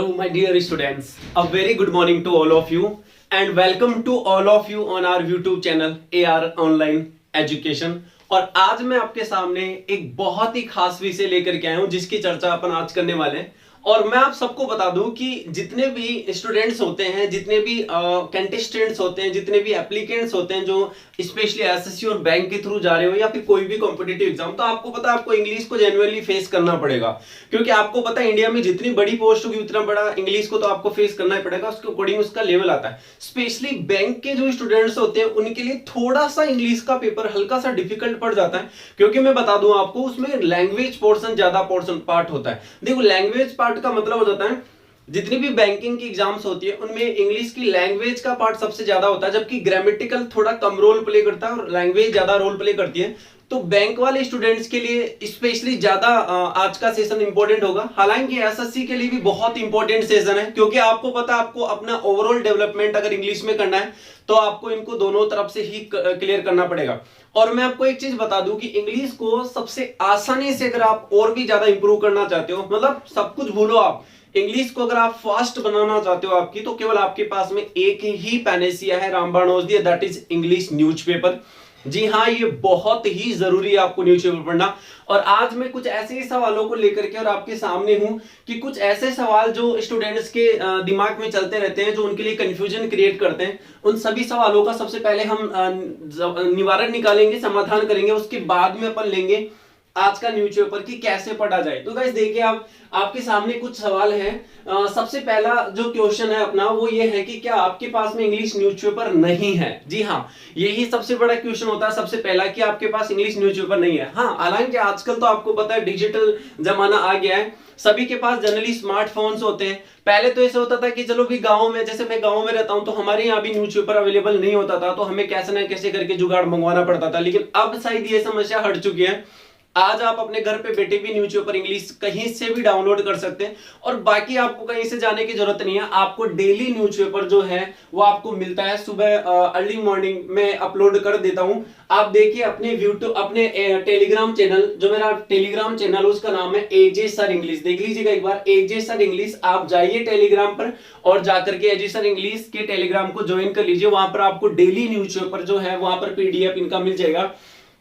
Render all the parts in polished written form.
Hello, my dear students. A very good morning to all of you, and welcome to all of you on our YouTube channel AR Online Education. और आज मैं आपके सामने एक बहुत ही खास विषय लेकर के आया हूं जिसकी चर्चा अपन आज करने वाले हैं। और मैं आप सबको बता दूं कि जितने भी स्टूडेंट्स होते हैं, जितने भी कंटेस्टेंट्स होते हैं, जितने भी एप्लीकेंट्स होते हैं जो स्पेशली एसएससी और बैंक के थ्रू जा रहे हो या फिर कोई भी कॉम्पिटिटिव एग्जाम, तो आपको पता है आपको इंग्लिश को जेन्युइनली फेस करना पड़ेगा। क्योंकि आपको पता है इंडिया में जितनी बड़ी पोस्ट होगी उतना बड़ा इंग्लिश को तो आपको फेस करना ही पड़ेगा, उसके अकॉर्डिंग उसका लेवल आता है। स्पेशली बैंक के जो स्टूडेंट्स होते हैं उनके लिए थोड़ा सा इंग्लिश का पेपर हल्का सा डिफिकल्ट पड़ जाता है, क्योंकि मैं बता दूं आपको उसमें लैंग्वेज पोर्शन ज्यादा पोर्शन पार्ट होता है। देखो, लैंग्वेज पार्ट का मतलब हो जाता है जितनी भी बैंकिंग की एग्जाम्स होती है उनमें इंग्लिश की लैंग्वेज का पार्ट सबसे ज्यादा होता है, जबकि ग्रामेटिकल थोड़ा कम रोल प्ले करता है और लैंग्वेज ज्यादा रोल प्ले करती है। तो बैंक वाले स्टूडेंट्स के लिए स्पेशली ज्यादा आज का सेशन इंपॉर्टेंट होगा। हालांकि एसएससी के लिए भी बहुत इंपॉर्टेंट सेशन है, क्योंकि आपको पता है आपको अपना ओवरऑल डेवलपमेंट अगर इंग्लिश में करना है तो आपको इनको दोनों तरफ से ही क्लियर करना पड़ेगा। और मैं आपको एक चीज बता दूं कि इंग्लिश को सबसे आसानी से अगर आप और भी ज्यादा इंप्रूव करना चाहते हो, मतलब सब कुछ भूलो, आप इंग्लिश को अगर आप फास्ट बनाना चाहते हो आपकी, तो केवल आपके पास में एक ही पैनेसिया है, रामबाण औषधि, दैट इज इंग्लिश न्यूज़पेपर। जी हाँ, ये बहुत ही जरूरी है आपको न्यूज़पेपर पढ़ना। और आज मैं कुछ ऐसे ही सवालों को लेकर के और आपके सामने हूं कि कुछ ऐसे सवाल जो स्टूडेंट्स के दिमाग में चलते रहते हैं, जो उनके लिए कंफ्यूजन क्रिएट करते हैं, उन सभी सवालों का सबसे पहले हम निवारण निकालेंगे, समाधान करेंगे। उसके बाद में अपन लेंगे आज का न्यूज़पेपर की कैसे पढ़ा जाए। तो गाइस देखिए, आप आपके सामने कुछ सवाल है। सबसे पहला जो क्वेश्चन है अपना वो ये है कि क्या आपके पास में इंग्लिश न्यूज़पेपर नहीं है। जी हाँ, यही सबसे बड़ा क्वेश्चन होता है सबसे पहला कि आपके पास इंग्लिश न्यूज़पेपर नहीं है। हाँ, हालांकि आजकल तो आपको पता है डिजिटल जमाना आ गया है, सभी के पास जनरली स्मार्टफोन्स होते हैं। पहले तो ऐसे होता था कि चलो भी गांव में, जैसे मैं गांव में रहता हूं तो हमारे यहाँ भी न्यूज़पेपर अवेलेबल नहीं होता था, तो हमें कैसे ना कैसे करके जुगाड़ मंगवाना पड़ता था। लेकिन अब शायद ये समस्या हट चुकी है। आज आप अपने घर पे बैठे भी न्यूज़पेपर इंग्लिश कहीं से भी डाउनलोड कर सकते हैं, और बाकी आपको कहीं से जाने की जरूरत नहीं है। आपको डेली न्यूज़पेपर जो है वो आपको मिलता है सुबह अर्ली मॉर्निंग में अपलोड कर देता हूं। आप देखिए अपने यूट्यूब, अपने टेलीग्राम चैनल, जो मेरा टेलीग्राम चैनल उसका नाम है एजे सर इंग्लिश, देख लीजिएगा एक बार, एजे सर इंग्लिश। आप जाइए टेलीग्राम पर और जाकर के एजे सर इंग्लिश के टेलीग्राम को ज्वाइन कर लीजिए। वहां पर आपको डेली न्यूज़पेपर जो है वहां पर पीडीएफ इनका मिल जाएगा,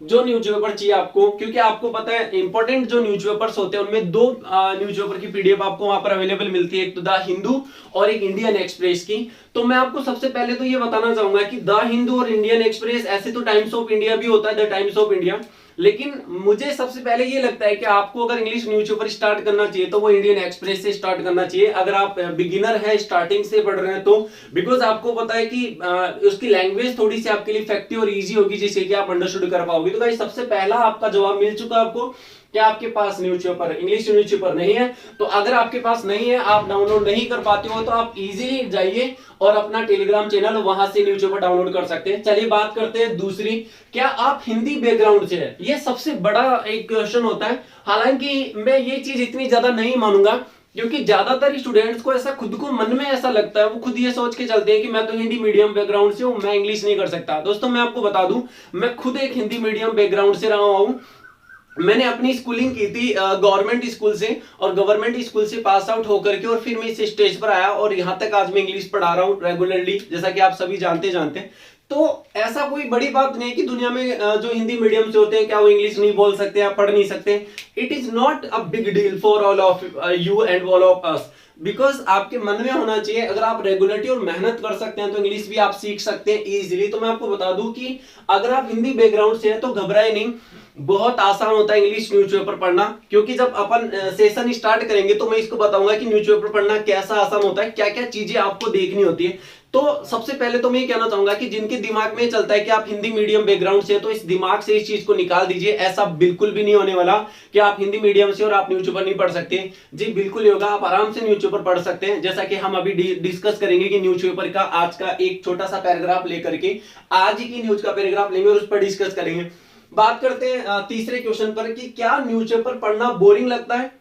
जो न्यूज़पेपर चाहिए आपको। क्योंकि आपको पता है इंपॉर्टेंट जो न्यूज़पेपर्स होते हैं उनमें दो न्यूज़पेपर की पीडीएफ आपको वहां पर अवेलेबल मिलती है, एक तो द हिंदू और एक इंडियन एक्सप्रेस की। तो मैं आपको सबसे पहले तो ये बताना चाहूंगा कि द हिंदू और इंडियन एक्सप्रेस, ऐसे तो टाइम्स ऑफ इंडिया भी होता है, द टाइम्स ऑफ इंडिया, लेकिन मुझे सबसे पहले ये लगता है कि आपको अगर इंग्लिश न्यूज़पेपर स्टार्ट करना चाहिए तो वो इंडियन एक्सप्रेस से स्टार्ट करना चाहिए, अगर आप बिगिनर है, स्टार्टिंग से पढ़ रहे हैं तो। बिकॉज आपको पता है कि उसकी लैंग्वेज थोड़ी सी आपके लिए इफेक्टिव और इजी होगी, जिससे कि आप अंडरस्टूड कर पाओगे। तो गाइस सबसे पहला आपका जवाब मिल चुका आपको कि आपके पास न्यूज़पेपर, इंग्लिश न्यूज़पेपर नहीं है। तो अगर आपके पास नहीं है, आप डाउनलोड नहीं कर पाते हो, तो आप इजीली जाइए और अपना टेलीग्राम चैनल, वहां से न्यूज़पेपर डाउनलोड कर सकते हैं। चलिए बात करते हैं दूसरी, क्या आप हिंदी बैकग्राउंड से है। ये सबसे बड़ा एक क्वेश्चन होता है। हालांकि मैं ये चीज इतनी ज्यादा नहीं मानूंगा, क्योंकि ज्यादातर स्टूडेंट्स को ऐसा खुद को मन में ऐसा लगता है, वो खुद ये सोच के चलते हैं कि मैं तो हिंदी मीडियम बैकग्राउंड से हूं, मैं इंग्लिश नहीं कर सकता। दोस्तों मैं आपको बता दूं, मैं खुद एक हिंदी मीडियम बैकग्राउंड से रहा हूं। मैंने अपनी स्कूलिंग की थी गवर्नमेंट स्कूल से, और गवर्नमेंट स्कूल से पास आउट होकर के और फिर मैं इस स्टेज पर आया, और यहाँ तक आज मैं इंग्लिश पढ़ा रहा हूँ रेगुलरली, जैसा कि आप सभी जानते हैं। तो ऐसा कोई बड़ी बात नहीं है कि दुनिया में जो हिंदी मीडियम से होते हैं क्या वो इंग्लिश नहीं बोल सकते या पढ़ नहीं सकते। It is not a big deal for all of you and all of us, because आपके मन में होना चाहिए, अगर आप रेगुलरिटी और मेहनत कर सकते हैं तो इंग्लिश भी आप सीख सकते हैं इजीली। तो मैं आपको बता दूं कि अगर आप हिंदी बैकग्राउंड से हैं तो घबराए नहीं, बहुत आसान होता है इंग्लिश न्यूज़पेपर पढ़ना। क्योंकि जब अपन सेशन स्टार्ट करेंगे तो मैं इसको बताऊंगा कि न्यूज़पेपर पढ़ना कैसा आसान होता है, क्या क्या चीजें आपको देखनी होती है। तो सबसे पहले तो मैं ये कहना चाहूंगा कि जिनके दिमाग में चलता है कि आप हिंदी मीडियम बैकग्राउंड से, तो इस दिमाग से इस चीज को निकाल दीजिए। ऐसा बिल्कुल भी नहीं होने वाला कि आप हिंदी मीडियम से और आप न्यूज़पेपर नहीं पढ़ सकते। जी बिल्कुल होगा, आप आराम से न्यूज़पेपर पढ़ सकते हैं। जैसा कि हम अभी डिस्कस करेंगे कि न्यूज़पेपर का आज का एक छोटा सा पैराग्राफ लेकर के, आज ही की न्यूज का पैराग्राफ लेंगे और उस पर डिस्कस करेंगे। बात करते हैं तीसरे क्वेश्चन पर कि क्या न्यूज़पेपर पढ़ना बोरिंग लगता है।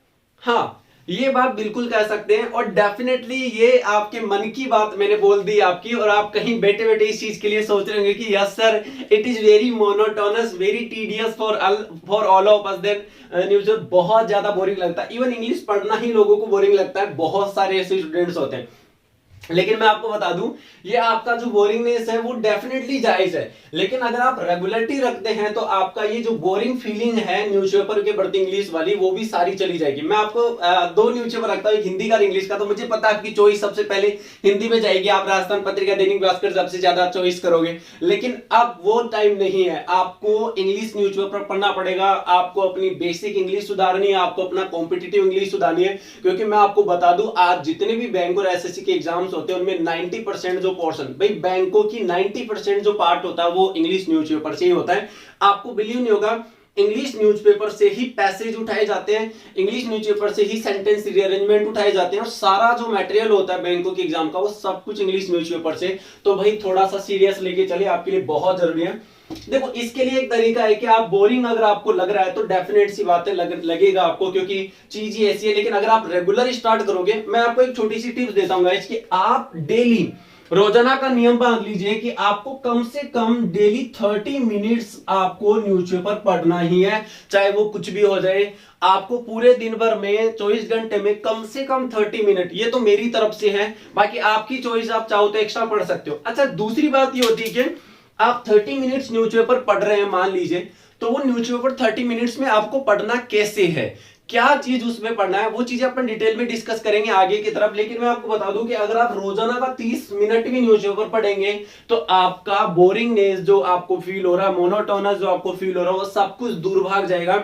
हाँ, ये बात बिल्कुल कह सकते हैं और डेफिनेटली ये आपके मन की बात मैंने बोल दी आपकी, और आप कहीं बैठे बैठे इस चीज के लिए सोच रहे होंगे कि yes sir, it is very monotonous, very tedious for all of us. Then news बहुत ज्यादा बोरिंग लगता है, इवन इंग्लिश पढ़ना ही लोगों को बोरिंग लगता है, बहुत सारे ऐसे स्टूडेंट्स होते हैं। लेकिन मैं आपको बता दूं, ये आपका जो बोरिंगनेस है वो डेफिनेटली जायज है, लेकिन अगर आप रेगुलरिटी रखते हैं तो आपका ये जो बोरिंग फीलिंग है न्यूज़पेपर के प्रति इंग्लिश वाली, वो भी सारी चली जाएगी। मैं आपको दो न्यूज़पेपर रखता हूं, एक हिंदी का और इंग्लिश का। तो मुझे पता है आपकी चॉइस सबसे पहले हिंदी में जाएगी, आप राजस्थान पत्रिका, दैनिक भास्कर सबसे ज्यादा चॉइस करोगे, लेकिन अब वो टाइम नहीं है। आपको इंग्लिश न्यूज़पेपर पढ़ना पड़ेगा, आपको अपनी बेसिक इंग्लिश सुधारनी है, आपको अपना कॉम्पिटिटिव इंग्लिश सुधारनी है। क्योंकि मैं आपको बता दूं, आज जितने भी बैंक और एसएससी के एग्जाम्स होते हैं उनमें 90% जो पोर्शन, भाई बैंकों की 90% जो पार्ट होता है वो इंग्लिश न्यूज़पेपर से ही होता है। आपको बिलीव नहीं होगा, इंग्लिश न्यूज़पेपर से ही पैसेज उठाए जाते हैं, इंग्लिश न्यूज़पेपर से ही सेंटेंस रीअरेंजमेंट उठाए जाते हैं, और सारा जो मटेरियल होता है बैंकों के एग्जाम का वो सब कुछ इंग्लिश न्यूज़पेपर से। तो भाई थोड़ा सा सीरियस लेके चलिए, आपके लिए बहुत जरूरी है। देखो, इसके लिए एक तरीका है कि आप बोरिंग अगर आपको लग रहा है तो डेफिनेट सी बात है लगेगा आपको, क्योंकि चीज ही ऐसी है। लेकिन अगर आप रेगुलर स्टार्ट करोगे, मैं आपको एक छोटी सी टिप्स देता हूँ गाइस, कि आप डेली रोजाना का नियम बांध लीजिए कि आपको कम से कम डेली 30 मिनट्स आपको न्यूज़पेपर पढ़ना ही है, चाहे वो कुछ भी हो जाए। आपको पूरे दिन भर में 24 घंटे में कम से कम 30 मिनट, ये तो मेरी तरफ से है, बाकी आपकी चॉइस, आप चाहो तो एक्स्ट्रा पढ़ सकते हो। अच्छा, दूसरी बात ये होती है कि आप 30 मिनट्स न्यूज़पेपर पढ़ रहे हैं मान लीजिए, तो वो न्यूज़पेपर 30 मिनट्स में आपको पढ़ना कैसे है, क्या चीज उसमें पढ़ना है, वो चीजें अपन डिटेल में डिस्कस करेंगे आगे की तरफ। लेकिन मैं आपको बता दूं कि अगर आप रोजाना का 30 मिनट भी न्यूज़पेपर पढ़ेंगे तो आपका बोरिंगनेस जो आपको फील हो रहा है, मोनोटोनस जो आपको फील हो रहा है, वो सब कुछ दूर भाग जाएगा।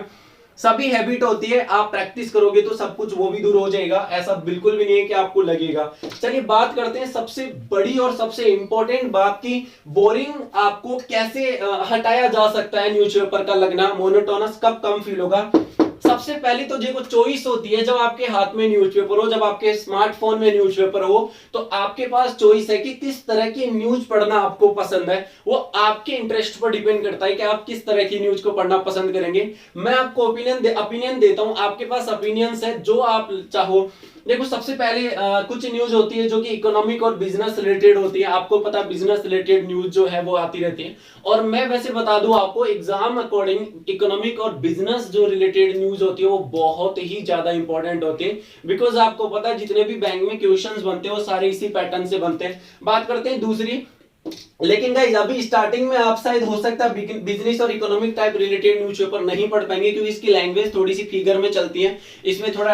सभी हैबिट होती है, आप प्रैक्टिस करोगे तो सब कुछ वो भी दूर हो जाएगा, ऐसा बिल्कुल भी नहीं है कि आपको लगेगा। चलिए बात करते हैं सबसे बड़ी और सबसे इंपॉर्टेंट बात की, बोरिंग आपको कैसे हटाया जा सकता है, न्यूज़पेपर का लगना, मोनोटोनस कब कम फील होगा। सबसे पहले तो देखो, चॉइस होती है, जब आपके हाथ में न्यूज़पेपर हो, जब आपके स्मार्टफोन में न्यूज़पेपर हो, तो आपके पास चॉइस है कि किस तरह की न्यूज पढ़ना आपको पसंद है। वो आपके इंटरेस्ट पर डिपेंड करता है कि आप किस तरह की न्यूज को पढ़ना पसंद करेंगे। मैं आपको ओपिनियन देता हूं, आपके पास ओपिनियंस है जो आप चाहो। देखो, सबसे पहले कुछ न्यूज होती है जो कि इकोनॉमिक और बिजनेस रिलेटेड होती है। आपको पता है बिजनेस रिलेटेड न्यूज जो है वो आती रहती है, और मैं वैसे बता दूं आपको, एग्जाम अकॉर्डिंग इकोनॉमिक और बिजनेस जो रिलेटेड न्यूज होती है वो बहुत ही ज्यादा इंपॉर्टेंट होती है। बिकॉज आपको पता है जितने भी बैंक में क्वेश्चंस बनते हैं वो सारे इसी पैटर्न से बनते हैं। बात करते हैं दूसरी, लेकिन गाइस अभी स्टार्टिंग में आप शायद हो सकता है बिजनेस और इकोनॉमिक टाइप रिलेटेड न्यूज़पेपर नहीं पढ़ पाएंगे, क्योंकि इसकी लैंग्वेज थोड़ी सी फिगर में चलती है, इसमें थोड़ा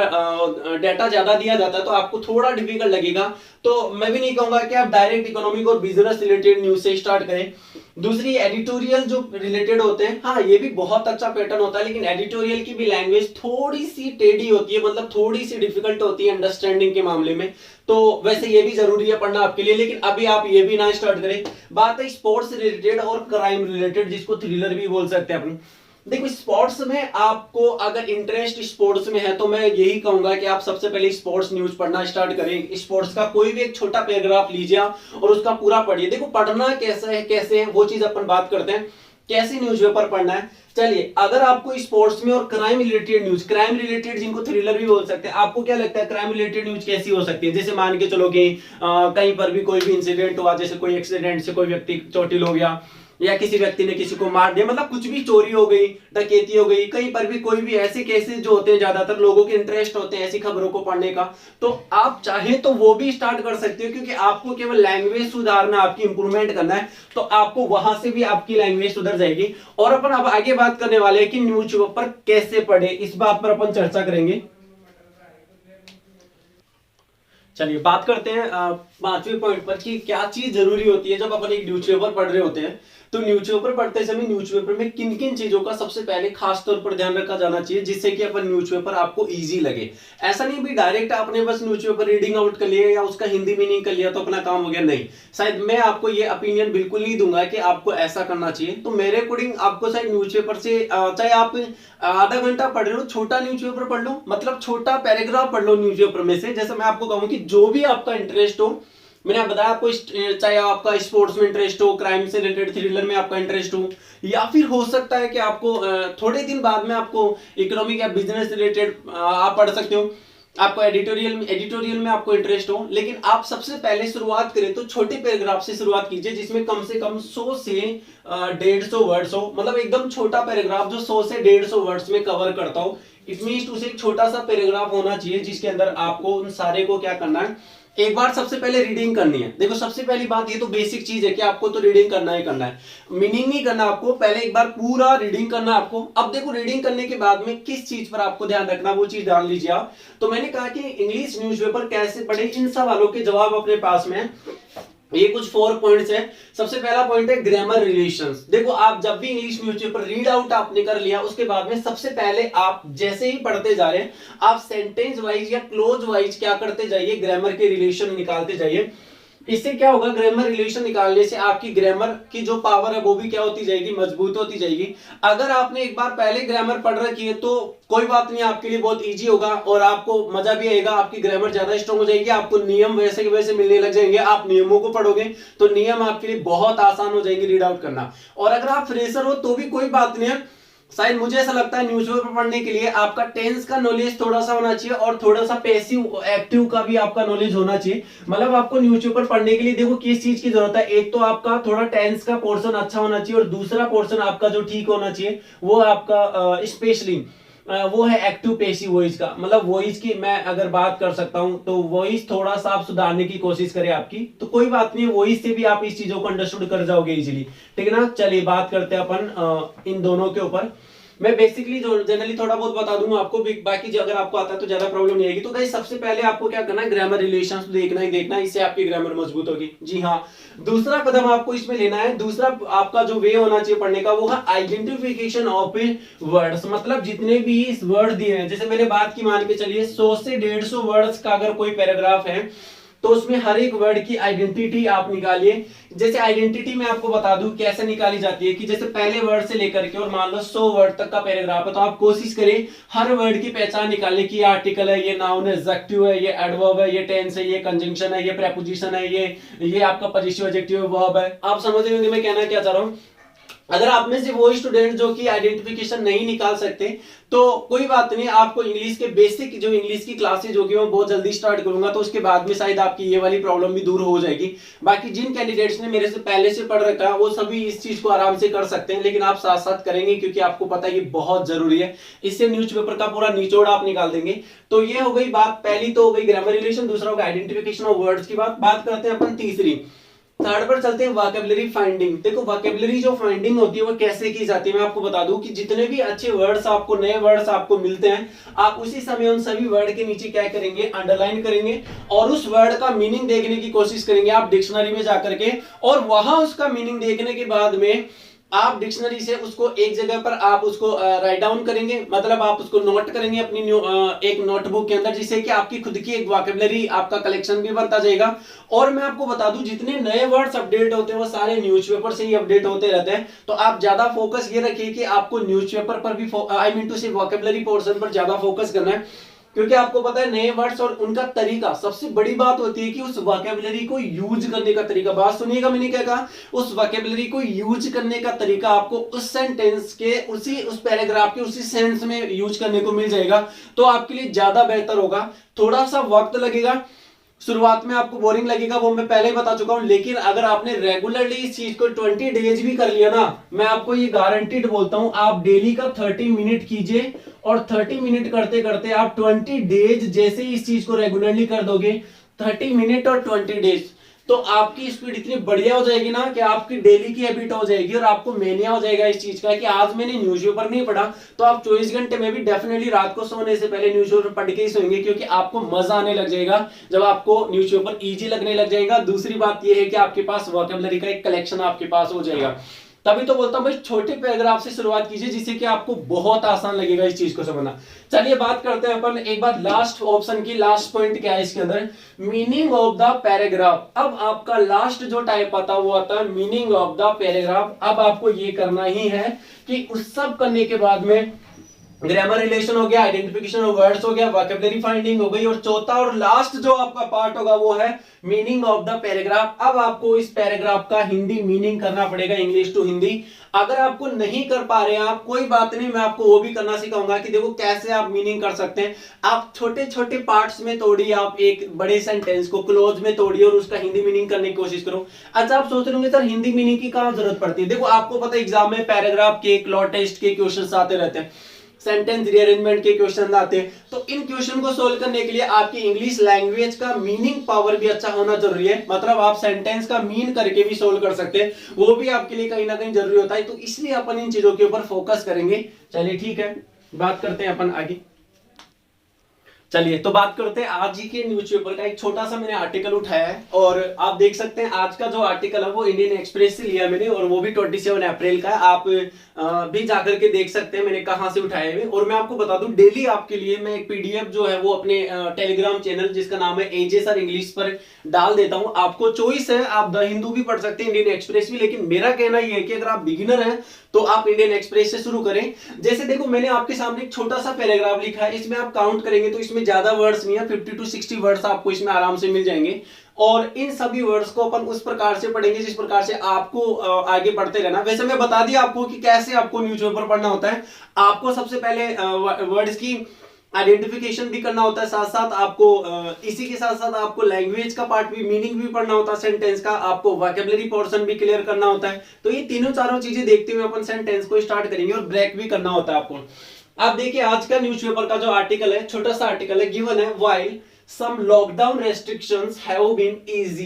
डाटा ज्यादा दिया जाता है, तो आपको थोड़ा डिफिकल्ट लगेगा। तो मैं भी नहीं कहूंगा कि आप डायरेक्ट इकोनॉमिक और बिजनेस रिलेटेड न्यूज से स्टार्ट करें। दूसरी, एडिटोरियल जो रिलेटेड होते हैं, हाँ ये भी बहुत अच्छा पैटर्न होता है, लेकिन एडिटोरियल की भी लैंग्वेज थोड़ी सी टेढ़ी होती है, मतलब थोड़ी सी डिफिकल्ट होती है अंडरस्टैंडिंग के मामले में। तो वैसे ये भी जरूरी है पढ़ना आपके लिए, लेकिन अभी आप ये भी ना स्टार्ट करें। बात है स्पोर्ट्स रिलेटेड और क्राइम रिलेटेड, जिसको थ्रिलर भी बोल सकते हैं अपन। देखो, स्पोर्ट्स में आपको अगर इंटरेस्ट स्पोर्ट्स में है तो मैं यही कहूंगा कि आप सबसे पहले स्पोर्ट्स न्यूज पढ़ना स्टार्ट करें। स्पोर्ट्स का कोई भी एक छोटा पैराग्राफ लीजिए और उसका पूरा पढ़िए। देखो, पढ़ना कैसे है वो चीज अपन बात करते हैं, कैसे न्यूज़पेपर पढ़ना है। चलिए, अगर आपको स्पोर्ट्स में और क्राइम रिलेटेड जिनको थ्रिलर भी बोल सकते हैं, आपको क्या लगता है क्राइम रिलेटेड न्यूज कैसी हो सकती है? जैसे मान के चलो कि कहीं पर भी कोई भी इंसिडेंट हुआ, जैसे कोई एक्सीडेंट से कोई व्यक्ति चोटिल हो गया, या किसी व्यक्ति ने किसी को मार दिया, मतलब कुछ भी, चोरी हो गई, डकैती हो गई, कहीं पर भी कोई भी ऐसे केसेस जो होते हैं, ज्यादातर लोगों के इंटरेस्ट होते हैं ऐसी खबरों को पढ़ने का, तो आप चाहें तो वो भी स्टार्ट कर सकते हो, क्योंकि आपको केवल लैंग्वेज सुधारना, आपकी इंप्रूवमेंट करना है, तो आपको वहां से भी आपकी लैंग्वेज सुधर जाएगी। और अपन अब आगे बात करने वाले हैं कि न्यूज़पेपर कैसे पढ़े, इस बात पर अपन चर्चा करेंगे। चलिए बात करते हैं पांचवें पॉइंट पर कि क्या चीज जरूरी होती है जब अपन एक न्यूज़पेपर पढ़ रहे होते हैं। तो न्यूज़पेपर पढ़ते समय न्यूज़पेपर में किन किन चीजों का सबसे पहले खास तौर पर ध्यान रखा जाना चाहिए, जिससे कि अपन न्यूज़पेपर आपको इजी लगे। ऐसा नहीं भी डायरेक्ट आपने बस न्यूज़पेपर रीडिंग आउट कर लिया या उसका हिंदी मीनिंग कर लिया तो अपना काम हो गया, नहीं। शायद मैं आपको ये ओपिनियन बिल्कुल नहीं दूंगा कि आपको ऐसा करना चाहिए। तो मेरे अकॉर्डिंग आपको शायद न्यूज़पेपर से, चाहे आप आधा घंटा पढ़ रहे हो, छोटा न्यूज़पेपर पढ़ लो, मतलब छोटा पैराग्राफ पढ़ लो न्यूज़पेपर में से। जैसे मैं आपको कहूँ कि जो भी आपका इंटरेस्ट हो, मैंने बताया आपको, चाहे आपका स्पोर्ट्स में इंटरेस्ट हो, क्राइम से रिलेटेड थ्रिलर में आपका इंटरेस्ट हो, या फिर हो सकता है कि आपको थोड़े दिन बाद में आपको इकोनॉमिक या बिजनेस रिलेटेड आप पढ़ सकते हो। आपको एडिटोरियल में आपको इंटरेस्ट हो, लेकिन आप सबसे पहले शुरुआत करें तो छोटे पैराग्राफ से शुरुआत कीजिए, जिसमें कम से कम 100 से 150 वर्ड्स हो, मतलब एकदम छोटा पैराग्राफ जो 100 से 150 वर्ड्स में कवर करता हो। इट मींस उसे एक छोटा सा पैराग्राफ होना चाहिए जिसके अंदर आपको उन सारे को क्या करना है, एक बार सबसे पहले रीडिंग करनी है। देखो सबसे पहली बात ये तो बेसिक चीज है कि आपको तो रीडिंग करना ही करना है, मीनिंग नहीं करना आपको, पहले एक बार पूरा रीडिंग करना है आपको। अब देखो रीडिंग करने के बाद में किस चीज पर आपको ध्यान रखना, वो चीज जान लीजिए आप। तो मैंने कहा कि इंग्लिश न्यूज़पेपर कैसे पढ़े, इन सवालों के जवाब अपने पास में ये कुछ 4 पॉइंट्स हैं। सबसे पहला पॉइंट है ग्रामर रिलेशंस। देखो आप जब भी इंग्लिश न्यूज़पेपर रीड आउट आपने कर लिया, उसके बाद में सबसे पहले आप जैसे ही पढ़ते जा रहे हैं, आप सेंटेंस वाइज या क्लोज वाइज क्या करते जाइए, ग्रामर के रिलेशन निकालते जाइए। इससे क्या होगा, ग्रामर रिलेशन निकालने से आपकी ग्रामर की जो पावर है वो भी क्या होती जाएगी, मजबूत होती जाएगी। अगर आपने एक बार पहले ग्रामर पढ़ रखी है तो कोई बात नहीं, आपके लिए बहुत इजी होगा और आपको मजा भी आएगा, आपकी ग्रामर ज्यादा स्ट्रांग हो जाएगी, आपको नियम वैसे के वैसे मिलने लग जाएंगे। आप नियमों को पढ़ोगे तो नियम आपके लिए बहुत आसान हो जाएंगे रीड आउट करना। और अगर आप फ्रेशर हो तो भी कोई बात नहीं है, शायद मुझे ऐसा लगता है न्यूज़पेपर पढ़ने के लिए आपका टेंस का नॉलेज थोड़ा सा होना चाहिए और थोड़ा सा पैसिव एक्टिव का भी आपका नॉलेज होना चाहिए। मतलब आपको न्यूज़पेपर पढ़ने के लिए देखो किस चीज की जरूरत है, एक तो आपका थोड़ा टेंस का पोर्शन अच्छा होना चाहिए और दूसरा पोर्शन आपका जो ठीक होना चाहिए वो आपका स्पेशली वो है एक्टिव पैसिव वॉइस का। मतलब वॉइस की मैं अगर बात कर सकता हूं तो वॉइस थोड़ा सा आप सुधारने की कोशिश करें आपकी, तो कोई बात नहीं, वॉइस से भी आप इस चीजों को अंडरस्टूड कर जाओगे इजीली। ठीक है ना। चलिए बात करते हैं अपन इन दोनों के ऊपर। मैं बेसिकली जो जनरली थोड़ा बहुत बता दूंगा आपको, बाकी जो अगर आपको आता है तो ज्यादा प्रॉब्लम नहीं आएगी। तो गाइस सबसे पहले आपको क्या करना है, ग्रामर रिलेशंस देखना ही देखना, इससे आपकी ग्रामर मजबूत होगी। जी हाँ, दूसरा कदम आपको इसमें लेना है, दूसरा आपका जो वे होना चाहिए पढ़ने का वो है आइडेंटिफिकेशन ऑफ वर्ड्स। मतलब जितने भी इस वर्ड दिए हैं, जैसे मैंने बात की, मान के चलिए 100 से 150 वर्ड्स का अगर कोई पैराग्राफ है तो उसमें हर एक वर्ड की आइडेंटिटी आप निकालिए। जैसे आइडेंटिटी मैं आपको बता दूं कैसे निकाली जाती है, कि जैसे पहले वर्ड से लेकर के और मान लो 100 वर्ड तक का पैराग्राफ है, तो आप कोशिश करें हर वर्ड की पहचान निकालने की। ये आर्टिकल है, ये नाउन है, एडजेक्टिव है, ये एडवर्ब है, ये टेंस है, ये कंजंक्शन है, ये प्रीपोजिशन है, ये आपका पॉजिटिव एडजेक्टिव वर्ब है। आप समझ रहे होंगे मैं कहना क्या चाह रहा हूं। अगर आप में से वो स्टूडेंट जो कि आइडेंटिफिकेशन नहीं निकाल सकते तो कोई बात नहीं, आपको इंग्लिश के बेसिक जो इंग्लिश की क्लासेज होगी मैं बहुत जल्दी स्टार्ट करूंगा, तो उसके बाद में शायद आपकी ये वाली प्रॉब्लम भी दूर हो जाएगी। बाकी जिन कैंडिडेट्स ने मेरे से पहले से पढ़ रखा है वो सभी इस चीज को आराम से कर सकते हैं, लेकिन आप साथ साथ करेंगे क्योंकि आपको पता है ये बहुत जरूरी है, इससे न्यूज़पेपर का पूरा निचोड़ आप निकाल देंगे। तो ये हो गई बात, पहली तो हो गई ग्रामर रिलेशन, दूसरा होगा आइडेंटिफिकेशन ऑफ वर्ड्स की बात करते हैं अपन तीसरी। थर्ड पर चलते हैं वोकैबुलरी फाइंडिंग। देखो वोकैबुलरी जो फाइंडिंग होती है वो कैसे की जाती है, मैं आपको बता दूं कि जितने भी अच्छे वर्ड्स आपको, नए वर्ड्स आपको मिलते हैं, आप उसी समय उन सभी वर्ड के नीचे क्या करेंगे, अंडरलाइन करेंगे और उस वर्ड का मीनिंग देखने की कोशिश करेंगे आप डिक्शनरी में जाकर के। और वहां उसका मीनिंग देखने के बाद में आप डिक्शनरी से उसको एक जगह पर आप उसको राइट डाउन करेंगे, मतलब आप उसको नोट करेंगे अपनी एक नोटबुक के अंदर, जिससे कि आपकी खुद की एक वोकैबुलरी आपका कलेक्शन भी बनता जाएगा। और मैं आपको बता दूं जितने नए वर्ड्स अपडेट होते हैं वो सारे न्यूज़पेपर से ही अपडेट होते रहते हैं। तो आप ज्यादा फोकस ये रखिए कि आपको न्यूज़पेपर पर भी आई मीन टू से वोकैबुलरी पोर्शन पर ज्यादा फोकस करना है, क्योंकि आपको पता है नए वर्ड्स और उनका तरीका, सबसे बड़ी बात होती है कि उस वोकैबुलरी को यूज करने का तरीका। बात सुनिएगा मैंने क्या कहा, उस वोकैबुलरी को यूज करने का तरीका आपको उस सेंटेंस के उस पैराग्राफ के उसी सेंस में यूज करने को मिल जाएगा, तो आपके लिए ज्यादा बेहतर होगा। थोड़ा सा वक्त लगेगा, शुरुआत में आपको बोरिंग लगेगा, वो मैं पहले ही बता चुका हूं, लेकिन अगर आपने रेगुलरली इस चीज को 20 डेज भी कर लिया ना, मैं आपको ये गारंटीड बोलता हूं, आप डेली का 30 मिनट कीजिए और 30 मिनट करते करते आप 20 डेज जैसे इस चीज को रेगुलरली कर दोगे, 30 मिनट और 20 डेज, तो आपकी स्पीड इतनी बढ़िया हो जाएगी ना कि आपकी डेली की हैबिट हो जाएगी और आपको मेनिया हो जाएगा इस चीज का कि आज मैंने न्यूज़पेपर नहीं पढ़ा, तो आप 24 घंटे में भी डेफिनेटली रात को सोने से पहले न्यूज़पेपर पढ़ के ही सोएंगे, क्योंकि आपको मजा आने लग जाएगा जब आपको न्यूज़पेपर इजी लगने लग जाएगा। दूसरी बात यह है कि आपके पास वोकैबुलरी का एक कलेक्शन आपके पास हो जाएगा। तभी तो बोलता हूं भाई छोटे पैराग्राफ से शुरुआत कीजिए, जिससे कि आपको बहुत आसान लगेगा इस चीज को समझना। चलिए बात करते हैं अपन एक बार लास्ट ऑप्शन की, लास्ट पॉइंट क्या है इसके अंदर, मीनिंग ऑफ द पैराग्राफ। अब आपका लास्ट जो टाइप आता है वो आता है मीनिंग ऑफ द पैराग्राफ। अब आपको ये करना ही है कि उस सब करने के बाद में ग्रामर रिलेशन हो गया, आइडेंटिफिकेशन ऑफ वर्ड्स हो गया, वोकैबुलरी फाइंडिंग हो गई, और चौथा और लास्ट जो आपका पार्ट होगा वो है मीनिंग ऑफ द पैराग्राफ। अब आपको इस पैराग्राफ का हिंदी मीनिंग करना पड़ेगा, इंग्लिश टू हिंदी। अगर आपको नहीं कर पा रहे हैं आप, कोई बात नहीं, मैं आपको वो भी करना सिखाऊंगा कि देखो कैसे आप मीनिंग कर सकते हैं। आप छोटे छोटे पार्ट्स में तोड़िए, आप एक बड़े सेंटेंस को क्लोज में तोड़िए और उसका हिंदी मीनिंग करने की कोशिश करो। अच्छा, आप सोच रहे होंगे सर हिंदी मीनिंग की कहां जरूरत पड़ती है। देखो आपको पता है एग्जाम में पैराग्राफ के, लॉ टेस्ट के क्वेश्चन आते रहते हैं, सेंटेंस रीअरेंजमेंट के क्वेश्चन आते हैं, तो इन क्वेश्चन को सोल्व करने के लिए आपकी इंग्लिश लैंग्वेज का मीनिंग पावर भी अच्छा होना जरूरी है। मतलब आप सेंटेंस का मीन करके भी सोल्व कर सकते हैं, वो भी आपके लिए कहीं ना कहीं जरूरी होता है। तो इसलिए अपन इन चीजों के ऊपर फोकस करेंगे। चलिए ठीक है, बात करते हैं अपन आगे। चलिए तो बात करते हैं आज ही के न्यूज़पेपर का। एक छोटा सा मैंने आर्टिकल उठाया है और आप देख सकते हैं आज का जो आर्टिकल है वो इंडियन एक्सप्रेस से लिया मैंने, और वो भी 27 अप्रैल का है। आप भी जाकर के देख सकते हैं मैंने कहां से उठाए हुए। और मैं आपको बता दूं डेली आपके लिए मैं एक पीडीएफ जो है वो अपने टेलीग्राम चैनल जिसका नाम है एजे सर इंग्लिश पर डाल देता हूं। आपको चॉइस है, आप द हिंदू भी पढ़ सकते हैं, इंडियन एक्सप्रेस भी, लेकिन मेरा कहना यह है कि अगर आप बिगिनर हैं तो आप इंडियन एक्सप्रेस से शुरू करें। जैसे देखो मैंने आपके सामने एक छोटा सा पैराग्राफ लिखा है, इसमें आप काउंट करेंगे तो इसमें ज्यादा वर्ड्स नहीं है, 50 to 60 वर्ड्स आपको इसमें आराम से मिल जाएंगे। और इन सभी वर्ड्स को अपन उस प्रकार से पढ़ेंगे जिस प्रकार से आपको आगे पढ़ते रहना। वैसे मैं बता दिया आपको कि कैसे आपको न्यूज़पेपर पढ़ना होता है। आपको सबसे पहले वर्ड्स की आइडेंटिफिकेशन भी करना होता है, साथ साथ आपको इसी के साथ साथ आपको लैंग्वेज का पार्ट भी, मीनिंग भी पढ़ना होता है सेंटेंस का, आपको वोकैबुलरी पोर्शन भी क्लियर करना होता है। तो ये तीनों चारों चीजें देखते हुए अपन सेंटेंस को स्टार्ट करेंगे, और ब्रेक भी करना होता है आपको। आप देखिए आज का न्यूज़पेपर का जो आर्टिकल है, छोटा सा आर्टिकल है, गिवन है while some lockdown restrictions have been eased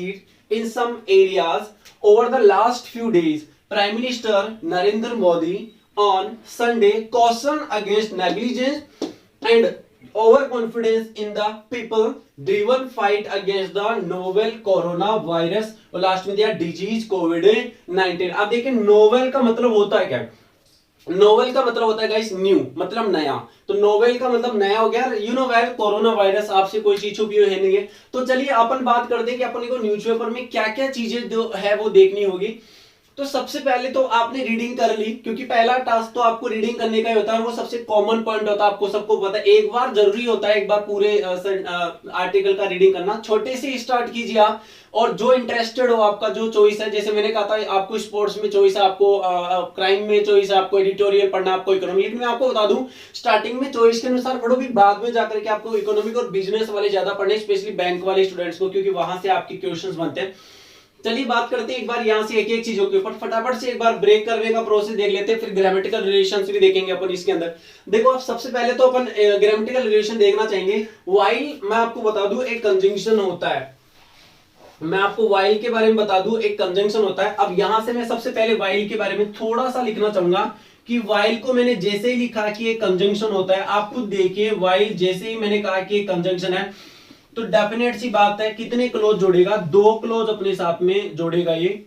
in some areas over the last few days, Prime Minister Narendra Modi on Sunday cautioned against negligence and overconfidence in the people-driven fight against the novel coronavirus, और last में दिया disease COVID-19। अब देखिए novel का मतलब होता है क्या। नोवेल का मतलब होता है गाइस न्यू, मतलब नया। तो नोवेल का मतलब नया हो गया। You know well corona virus, आपसे कोई चीज छुपी हुई है नहीं है। तो चलिए अपन बात करते हैं कि अपन को न्यूज़पेपर में क्या क्या चीजें जो है वो देखनी होगी। तो सबसे पहले तो आपने रीडिंग कर ली, क्योंकि पहला टास्क तो आपको रीडिंग करने का ही होता है, वो सबसे कॉमन पॉइंट होता है, आपको सबको पता है। एक बार जरूरी होता है, एक बार पूरे आर्टिकल का रीडिंग करना। छोटे से स्टार्ट कीजिए आप, और जो इंटरेस्टेड हो, आपका जो चॉइस है, जैसे मैंने कहा था आपको स्पोर्ट्स में चॉइस है, आपको क्राइम में चॉइस है, आपको एडिटोरियल पढ़ना, आपको इकोनॉमी। लेकिन मैं आपको बता दूं स्टार्टिंग में चॉइस के अनुसार पढ़ो, भी बाद में जाकर के आपको इकोनॉमिक और बिजनेस वाले ज्यादा पढ़ने, स्पेशली बैंक वाले स्टूडेंट्स को, क्योंकि वहां से आपके क्वेश्चंस बनते हैं। चलिए बात करते हैं एक बार यहां से एक एक चीजों के ऊपर, फटाफट से एक बार ब्रेक करने का प्रोसेस देख लेते हैं, फिर ग्रामेटिकल रिलेशंस भी देखेंगे अपन इसके अंदर। देखो आप सबसे पहले तो अपन ग्रामेटिकल रिलेशन देखना चाहेंगे। व्हाइल मैं आपको बता दूं एक कंजंक्शन होता है, मैं आपको व्हाइल के बारे में बता दूं एक कंजंक्शन होता है। अब यहां से मैं सबसे पहले व्हाइल के बारे में थोड़ा सा लिखना चाहूंगा कि व्हाइल को मैंने जैसे ही लिखा कि एक कंजंक्शन होता है, आप खुद देखिए व्हाइल जैसे ही मैंने कहा कि एक कंजंक्शन है, तो डेफिनेट सी बात है कितने क्लोज जोड़ेगा, दो क्लोज अपने साथ में जोड़ेगा। ये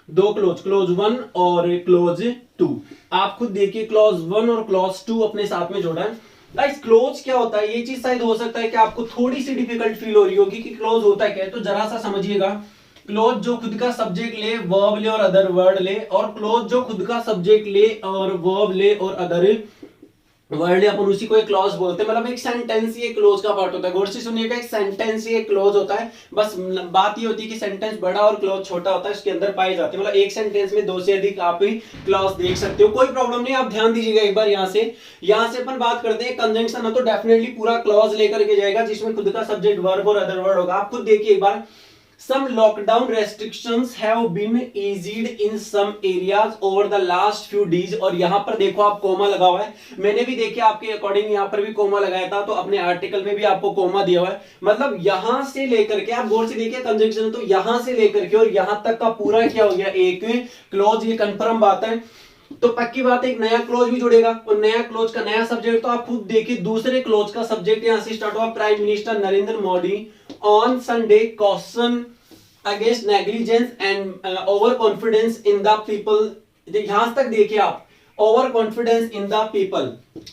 दो क्लोज, क्लोज 1 और क्लोज 2, आप खुद देखिए क्लोज 1 और क्लोज 2 अपने साथ में जोड़ा है। गाइस क्लोज क्या होता है, ये चीज शायद हो सकता है कि आपको थोड़ी सी डिफिकल्ट फील हो रही होगी कि क्लोज होता क्या है, तो जरा सा समझिएगा। क्लोज जो खुद का सब्जेक्ट ले, वर्ब ले और अदर वर्ड ले, और क्लोज जो खुद का सब्जेक्ट ले और वर्ब ले और अदर वर्ड ले, अपन उसी को एक क्लॉज बोलते हैं। मतलब एक सेंटेंस ही एक क्लोज का पार्ट होता है। गौर से सुनिएगा, एक सेंटेंस ही एक क्लोज होता है। बस बात ये होती है कि सेंटेंस बड़ा और क्लोज छोटा होता है, इसके अंदर पाए जाते हैं। मतलब एक सेंटेंस में दो से अधिक आप क्लॉज देख सकते हो, कोई प्रॉब्लम नहीं, आप ध्यान दीजिएगा एक बार। यहाँ से अपन बात करते हैं कंजंक्शन है, तो डेफिनेटली पूरा क्लॉज लेकर के जाएगा जिसमें खुद का सब्जेक्ट, वर्ब और अदर वर्ड होगा। आप खुद देखिए एक बार, some lockdown restrictions have been eased in some areas over the last few days, और यहां पर देखो आप कोमा लगा हुआ है, मैंने भी देखिए आपके अकॉर्डिंग यहां पर भी कोमा लगाया था, तो अपने आर्टिकल में भी आपको कोमा दिया हुआ है। मतलब यहां से लेकर के आप गौर से देखिए कंजंक्शन, तो यहां से लेकर के और यहां तक का पूरा क्या हो गया, एक क्लॉज। ये कंफर्म बात है, तो पक्की बात है एक नया क्लोज भी जुड़ेगा, और नया क्लोज का नया सब्जेक्ट, तो आप खुद देखिए दूसरे क्लोज का सब्जेक्ट यहां से स्टार्ट हुआ, prime minister Narendra Modi on Sunday caution against negligence and over confidence in the people. यहां तक देखिए आप, over confidence in the people,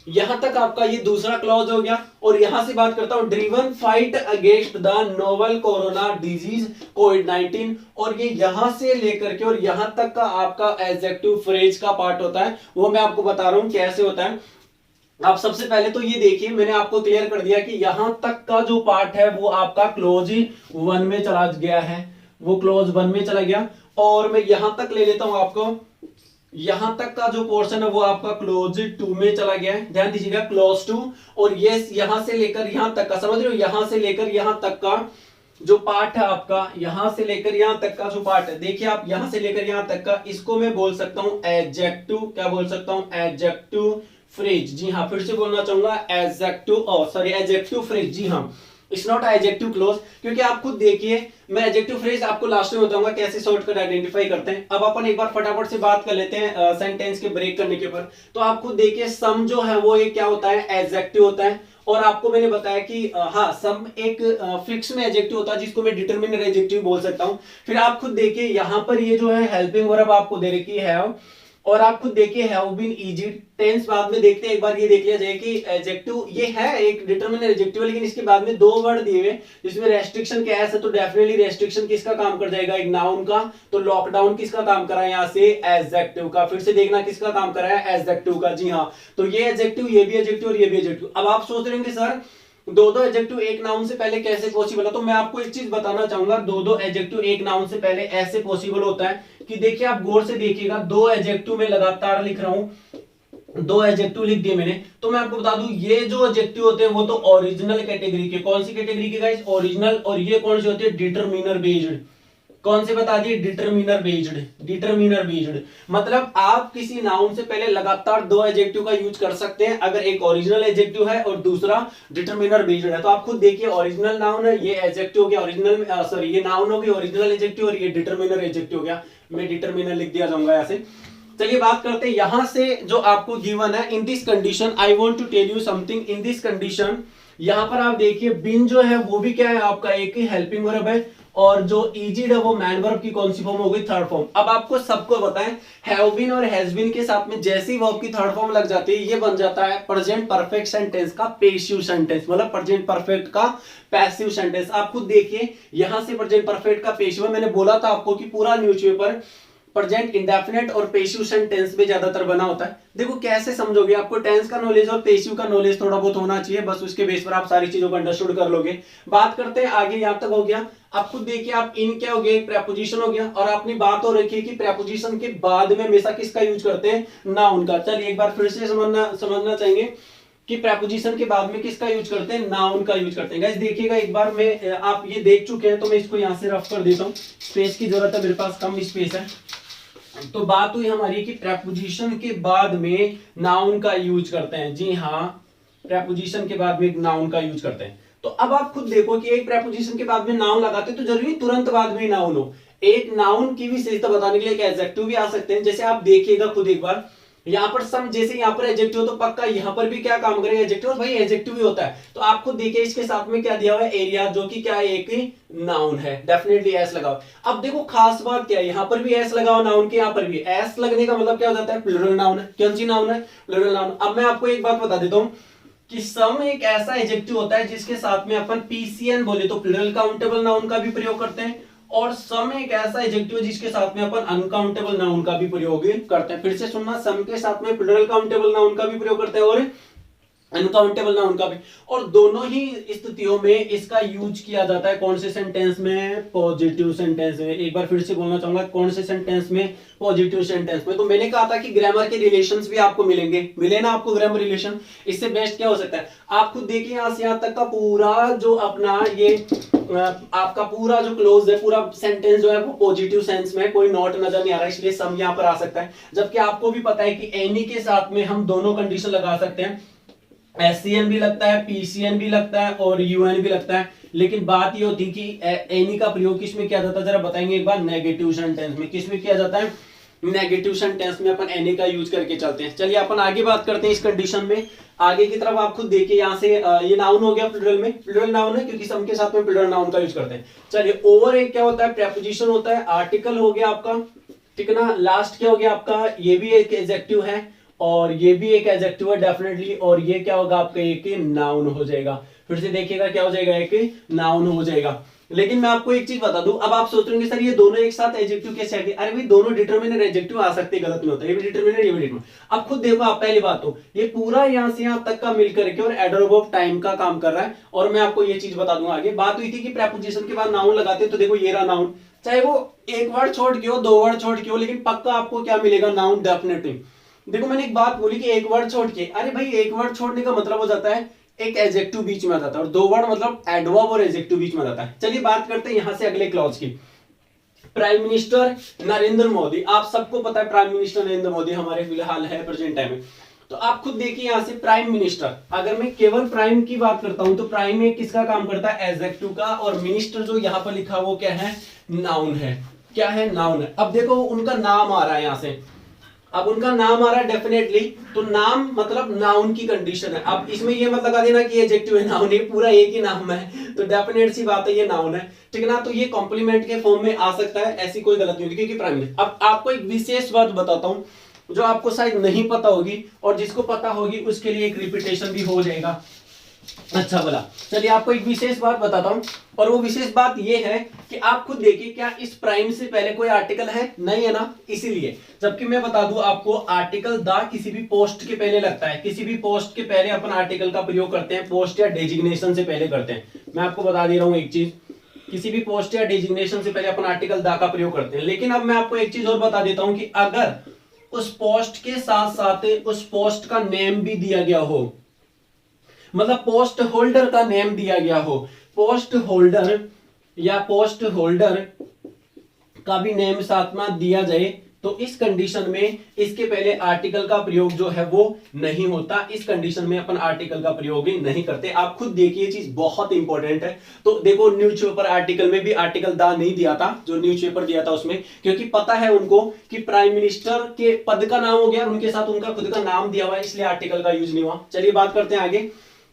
यहां तक आपका ये दूसरा क्लॉज हो गया। और यहां से बात करता हूं, driven fight against the novel corona disease कोविड-19, और ये यहां से लेकर के और यहां तक का आपका एडजेक्टिव फ्रेज का पार्ट होता है, वो मैं आपको बता रहा हूं कैसे होता है। आप सबसे पहले तो ये देखिए, मैंने आपको क्लियर कर दिया कि यहां तक का जो पार्ट है वो आपका क्लोज 1 में चला गया है, वो क्लोज 1 में चला गया। और मैं यहां तक ले लेता हूं आपको, यहां तक का जो पोर्शन है वो आपका क्लोज 2 में चला गया है, ध्यान दीजिएगा क्लोज 2। और ये यहां से लेकर यहां तक का, समझ रहे हो, यहां से लेकर यहां तक का जो पार्ट है आपका, यहां से लेकर यहां तक का जो पार्ट है, देखिए आप यहां से लेकर यहां तक का, इसको मैं बोल सकता हूं एडजेक्टिव। क्या बोल सकता हूं? Adjective phrase. जी हाँ, फिर से बोलना चाहूंगा एडजेक्टिव, सॉरी एडजेक्टिव फ्रेज। जी हाँ, इट्स नॉट एडजेक्टिव क्लोज, क्योंकि आप खुद देखिए, मैं एडजेक्टिव फ्रेज आपको लास्ट में बताऊंगा कैसे शॉर्टकट आइडेंटिफाई करते हैं। अब अपन एक बार फटाफट से बात कर लेते हैं सेंटेंस के ब्रेक करने के ऊपर। तो आप खुद देखिए, सम जो है वो एक क्या होता है? एडजेक्टिव होता है। और आपको मैंने बताया कि हाँ, सम एक फिक्स में एडजेक्टिव होता है जिसको मैं डिटरमिनर एडजेक्टिव बोल सकता हूं। फिर आप खुद देखिए, यहां पर ये जो है हेल्पिंग वर्ब आपको दे रखी है हैव, और आप खुद देखिए हैव बीन इजी। टेंस बाद में देखते हैं, एक बार ये देख लिया जाए कि एडजेक्टिव ये है एक डिटरमिनर एडजेक्टिव, लेकिन इसके बाद में 2 वर्ड दिए हुए जिसमें रेस्ट्रिक्शन क्या है, तो डेफिनेटली रेस्ट्रिक्शन किसका काम कर जाएगा? एक नाउन का। तो लॉकडाउन किसका काम करा है यहां से? एडजेक्टिव का। फिर से देखना किसका काम करा है? एडजेक्टिव का। जी हाँ, तो ये एडजेक्टिव, ये भी एडजेक्टिव और ये भी एडजेक्टिव। अब आप सोच रहे होंगे सर दो एडजेक्टिव एक नाउन से पहले कैसे पॉसिबल है? तो मैं आपको एक चीज बताना चाहूंगा, दो एडजेक्टिव एक नाउन से पहले ऐसे पॉसिबल होता है कि देखिए, आप गौर से देखिएगा, 2 एडजेक्टिव में लगातार लिख रहा हूं, 2 एडजेक्टिव लिख दिए मैंने। तो मैं आपको बता दूं, ये जो एडजेक्टिव होते हैं वो तो ओरिजिनल कैटेगरी के। कौन सी कैटेगरी के गाइस? ओरिजिनल। और ये कौन से होते हैं? Determiner based. कौन से बता दिए? Determiner based. डिटरमिनर बेस्ड मतलब आप किसी नाउन से पहले लगातार 2 एडजेक्टिव का यूज कर सकते हैं अगर एक ओरिजिनल एडजेक्टिव है और दूसरा डिटरमिनर बेस्ड है। तो आप खुद देखिए, ओरिजिनल नाउन है, ये एडजेक्टिव हो गया ओरिजिनल, सॉरी ये नाउन हो गया ओरिजिनल एडजेक्टिव, और ये डिटरमिनर एडजेक्टिव हो गया। मैं डिटरमिनर लिख दिया जाऊंगा यहां से। चलिए बात करते हैं यहां से जो आपको गिवन है, in this condition I want to tell you something. In this condition यहां पर आप देखिए, बिन जो है वो भी क्या है आपका? एक ही हेल्पिंग वर्ब है, और जो इजिड है वो मैन वर्ब की कौन सी फॉर्म हो गई? Third form. अब आपको सबको बताएं, हैव बीन और हैज बीन के साथ में जैसे ही वर्ब की थर्ड फॉर्म लग जाती है, ये बन जाता है प्रेजेंट परफेक्ट सेंटेंस का पैसिव सेंटेंस, मतलब प्रेजेंट परफेक्ट का पैसिव सेंटेंस। आप खुद देखिए, यहां से प्रेजेंट परफेक्ट का पैसिव, मैंने बोला था आपको कि पूरा न्यूज़पेपर प्रेजेंट इंडेफिनेट और पैसिव टेंस में ज्यादातर बना होता है। देखो कैसे समझोगे, आपको टेंस का नॉलेज और पैसिव का नॉलेज थोड़ा बहुत होना चाहिए, बस उसके बेस पर आप सारी चीजों को अंडरस्टूड कर लोगे। बात करते हैं आगे, यहां तक हो गया। आप खुद देखिए, आप इन क्या हो गया? एक प्रेपोजिशन हो गया, और अपनी बात हो रखी है कि प्रेपोजिशन के बाद में हमेशा किसका यूज करते हैं? नाउन का। चलिए एक बार फिर से समझना चाहेंगे कि प्रेपोजिशन के बाद में किसका यूज करते हैं? नाउन का यूज करते हैं। गाइस देखिएगा एक बार, मैं आप ये देख चुके हैं तो मैं इसको यहां से रफ कर देता हूं, स्पेस की जरूरत है, मेरे पास कम स्पेस है। तो बात हुई हमारी कि प्रेपोजिशन के बाद में नाउन का यूज करते हैं। जी हाँ, प्रेपोजिशन के बाद में नाउन का यूज करते हैं। तो अब आप खुद देखो कि एक प्रेपोजिशन के बाद में नाउन लगाते हैं तो जरूरी तुरंत बाद में नाउन हो। एक नाउन की विशेषता बताने के लिए एक एडजेक्टिव भी आ सकते हैं। जैसे आप देखिएगा खुद एक बार, यहां पर सम, जैसे यहां पर एडजेक्टिव हो तो पक्का यहां पर भी क्या काम करेगा? एडजेक्टिव। और भाई एडजेक्टिव ही होता है। तो आपको देखिए इसके साथ में क्या दिया हुआ है? एरिया, जो कि क्या है? एक नाउन है। डेफिनेटली एस लगाओ। अब देखो खास बात क्या है, यहां पर भी एस लगाओ नाउन के, यहां पर भी एस लगने का मतलब क्या हो जाता है? प्लूरल नाउन है। कौन सी नाउन है? Plural noun. अब मैं आपको एक बात बता देता हूं कि सम एक ऐसा एडजेक्टिव होता है जिसके साथ में अपन पीसीएन बोले तो प्लूरल काउंटेबल नाउन का भी प्रयोग करते हैं, और सम एक ऐसा एडजेक्टिव है जिसके साथ में अपन अनकाउंटेबल नाउन का भी प्रयोग करते हैं। फिर से सुनना, सम के साथ में प्लूरल काउंटेबल नाउन का भी प्रयोग करते हैं और अनकाउंटेबल नाउन का भी। और दोनों ही स्थितियों में इसका यूज किया जाता है। कौन से सेंटेंस में? पॉजिटिव सेंटेंस में। एक बार फिर से बोलना चाहूंगा, कौन से सेंटेंस में? पॉजिटिव सेंटेंस में। तो मैंने कहा था कि ग्रामर के रिलेशंस भी आपको मिलेंगे, मिले ना आपको ग्रामर रिलेशन? इससे बेस्ट क्या हो सकता है? आप खुद देखिए, यहां से यहां तक का पूरा जो अपना ये आपका पूरा जो क्लोज है, पूरा सेंटेंस जो है वो पॉजिटिव सेंस में, कोई नॉट नजर नहीं आ रहा है, इसलिए सम यहां पर आ सकता है। जबकि आपको भी पता है कि एनी के साथ में हम दोनों कंडीशन लगा सकते हैं, एससीएन भी लगता है, पीसीएन भी लगता है और यूएन भी लगता है। लेकिन बात ये होती है कि एनी का प्रयोग किस में किया जाता है? जरा बताएंगे एक बार। नेगेटिव सेंटेंस में। किस में किया जाता है? नेगेटिव सेंटेंस में अपन एनी का यूज करके चलते हैं। चलिए अपन आगे बात करते हैं इस कंडीशन में। आगे की तरफ आप खुद देखिए, यहाँ से ये नाउन हो गया प्लूरल में, प्लूरल नाउन है क्योंकि सम के साथ में प्लूरल नाउन का यूज करते हैं। चलिए ओवर एक क्या होता है? प्रेपोजिशन होता है। आर्टिकल हो गया आपका, ठीक है ना। लास्ट क्या हो गया आपका? ये भी एक एडजेक्टिव है और ये भी एक एडजेक्टिव है डेफिनेटली, और ये क्या होगा आपका? एक नाउन हो जाएगा। फिर से देखिएगा क्या हो जाएगा? एक नाउन हो जाएगा। लेकिन मैं आपको एक चीज बता दूं, अब आप सोच रहे होंगे सर ये दोनों एक साथ एडजेक्टिव कैसे आ गए? अरे भाई दोनों डिटरमिनर एडजेक्टिव आ सकते हैं, गलत नहीं होता, ये भी डिटरमिनर ये भी डिटरमिनर। अब खुद देखो आप, पहली बात तो ये पूरा यहां से यहां तक का मिलकर के और एडवर्ब ऑफ टाइम का काम कर रहा है। और मैं आपको ये चीज बता दूंगा, आगे बात हुई थी कि प्रेपोजिशन के बाद नाउन लगाते हैं, तो देखो ये रहा नाउन, चाहे वो एक वर्ड छोड़ के हो, दो वर्ड छोड़ के हो, लेकिन पक्का आपको क्या मिलेगा? Noun definitely. देखो मैंने एक बात बोली कि एक वर्ड छोड़ के, अरे भाई एक वर्ड छोड़ने का मतलब हो जाता है एक एडजेक्टिव बीच में आ जाता है, और दो वर्ड मतलब एडवर्ब और एडजेक्टिव बीच में आ जाता है। चलिए बात करते हैं यहां से अगले क्लॉज की। प्राइम मिनिस्टर नरेंद्र मोदी, आप सबको पता है प्राइम मिनिस्टर नरेंद्र मोदी हमारे फिलहाल है प्रेजेंट टाइम में। तो आप खुद देखिए यहां से प्राइम मिनिस्टर, अगर मैं केवल प्राइम की बात करता हूं तो प्राइम में किसका काम करता है? एडजेक्टिव का। और मिनिस्टर जो यहां पर लिखा वो क्या है? नाउन है। क्या है? नाउन है। अब देखो उनका नाम आ रहा है यहां से, अब उनका नाम आ रहा है डेफिनेटली, तो नाम मतलब नाउन की कंडीशन है। अब इसमें ये मत लगा देना कि एडजेक्टिव है नाउन, ये पूरा एक ही नाम है, तो डेफिनेट सी बात है ये नाउन है, ठीक है ना। तो ये कॉम्प्लीमेंट के फॉर्म में आ सकता है, ऐसी कोई गलत नहीं होगी क्योंकि प्राइम है। अब आपको एक विशेष बात बताता हूं जो आपको शायद नहीं पता होगी, और जिसको पता होगी उसके लिए एक रिपीटेशन भी हो जाएगा। अच्छा बोला, चलिए आपको एक विशेष बात बताता हूं, और वो विशेष बात ये है कि आप खुद देखिए क्या इस प्राइम से पहले कोई आर्टिकल है? नहीं है ना, इसीलिए। जबकि मैं बता दूं आपको, आर्टिकल द किसी भी पोस्ट के पहले लगता है, किसी भी पोस्ट के पहले अपन आर्टिकल का प्रयोग करते हैं, पोस्ट या डेजिग्नेशन से पहले करते हैं। मैं आपको बता दे रहा हूं एक चीज, किसी भी पोस्ट या डेजिग्नेशन से पहले अपन आर्टिकल द का प्रयोग करते हैं। लेकिन अब मैं आपको एक चीज और बता देता हूं कि अगर उस पोस्ट के साथ साथ उस पोस्ट का नेम भी दिया गया हो, मतलब पोस्ट होल्डर का नेम दिया गया हो, पोस्ट होल्डर या पोस्ट होल्डर का भी नेम साथ में दिया जाए, तो इस कंडीशन में इसके पहले आर्टिकल का प्रयोग जो है वो नहीं होता। इस कंडीशन में अपन आर्टिकल का प्रयोग ही नहीं करते। आप खुद देखिए, चीज बहुत इंपॉर्टेंट है। तो देखो न्यूज़पेपर आर्टिकल में भी आर्टिकल द नहीं दिया था, जो न्यूज़पेपर दिया था उसमें, क्योंकि पता है उनको कि प्राइम मिनिस्टर के पद का नाम हो गया, उनके साथ उनका खुद का नाम दिया हुआ है, इसलिए आर्टिकल का यूज नहीं हुआ। चलिए बात करते हैं आगे।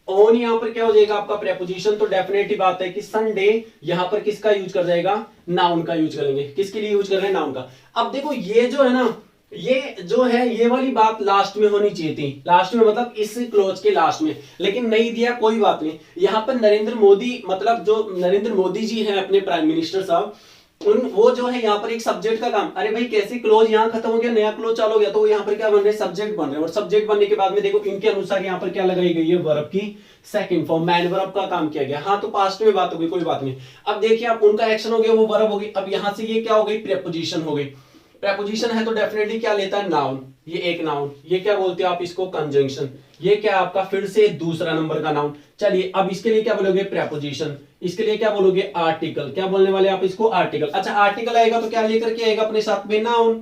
ऑन यहां पर क्या हो जाएगा आपका प्रेपोजिशन, तो डेफिनेटली बात है कि संडे यहां पर किसका यूज कर जाएगा? नाउन का यूज करेंगे। किसके लिए यूज कर रहे हैं? नाउन का। अब देखो ये जो है ना, ये जो है ये वाली बात लास्ट में होनी चाहिए थी, लास्ट में मतलब इस क्लोज के लास्ट में, लेकिन नहीं दिया, कोई बात नहीं। यहां पर नरेंद्र मोदी, मतलब जो नरेंद्र मोदी जी हैं अपने प्राइम मिनिस्टर साहब, वो जो है यहाँ पर एक सब्जेक्ट का काम, अरे भाई कैसे क्लोज यहाँ खत्म हो गया, नया क्लोज चालू हो गया, तो यहाँ पर क्या बन रहे हैं? सब्जेक्ट बन रहे हैं। और सब्जेक्ट बनने के बाद में देखो इनके अनुसार यहाँ पर क्या लगाई गई है? वर्ब की सेकंड फॉर्म, मैन वर्ब का काम किया गया। हाँ तो पास्ट में बात हो गई, कोई बात नहीं। अब देखिए आप, उनका एक्शन हो गया, वो वर्ब हो गई। अब यहाँ से ये क्या हो गई? प्रेपोजिशन हो गई। प्रेपोजिशन है तो डेफिनेटली क्या लेता है? नाउन। ये एक नाउन, ये क्या बोलते हो आप इसको? कंजंक्शन। ये क्या आपका? फिर से दूसरा नंबर का नाउन। चलिए अब इसके लिए क्या बोलोगे? प्रेपोजिशन। इसके लिए क्या बोलोगे? आर्टिकल। क्या बोलने वाले आप इसको? आर्टिकल। अच्छा आर्टिकल आएगा तो क्या लेकर के आएगा अपने साथ में? नाउन।